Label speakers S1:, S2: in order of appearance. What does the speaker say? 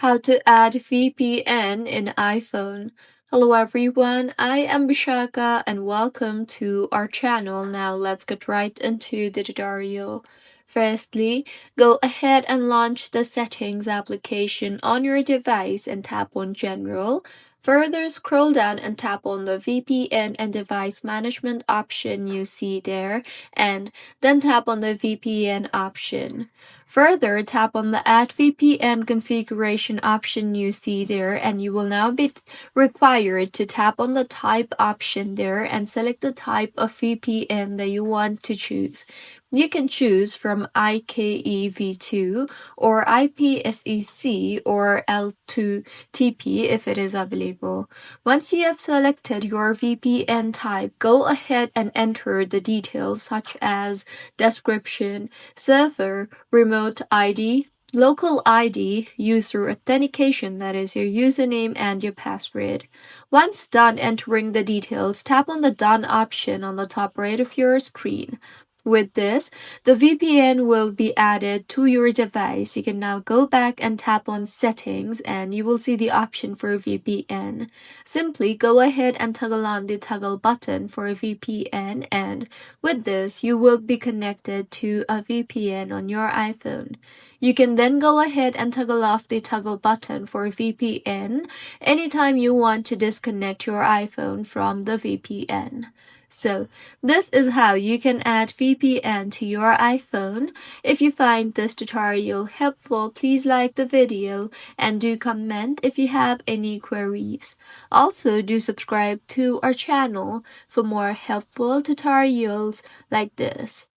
S1: How to add VPN in iPhone. Hello everyone, I am Bishaka and welcome to our channel. Now let's get right into the tutorial. Firstly, go ahead and launch the Settings application on your device and tap on General. Further scroll down and tap on the VPN and device management option you see there, and then tap on the VPN option. Further, tap on the Add VPN configuration option you see there, and you will now be required to tap on the type option there and select the type of VPN that you want to choose. You can choose from IKEv2 or IPSec or L2TP if it is available. Once you have selected your VPN type, go ahead and enter the details such as description, server, remote ID, local ID, user authentication, that is your username and your password. Once done entering the details, tap on the Done option on the top right of your screen. With this, the VPN will be added to your device. You can now go back and tap on Settings and you will see the option for VPN. Simply go ahead and toggle on the toggle button for VPN, and with this, you will be connected to a VPN on your iPhone. You can then go ahead and toggle off the toggle button for VPN anytime you want to disconnect your iPhone from the VPN. So, this is how you can add VPN to your iPhone. If you find this tutorial helpful, please like the video and do comment if you have any queries. Also, do subscribe to our channel for more helpful tutorials like this.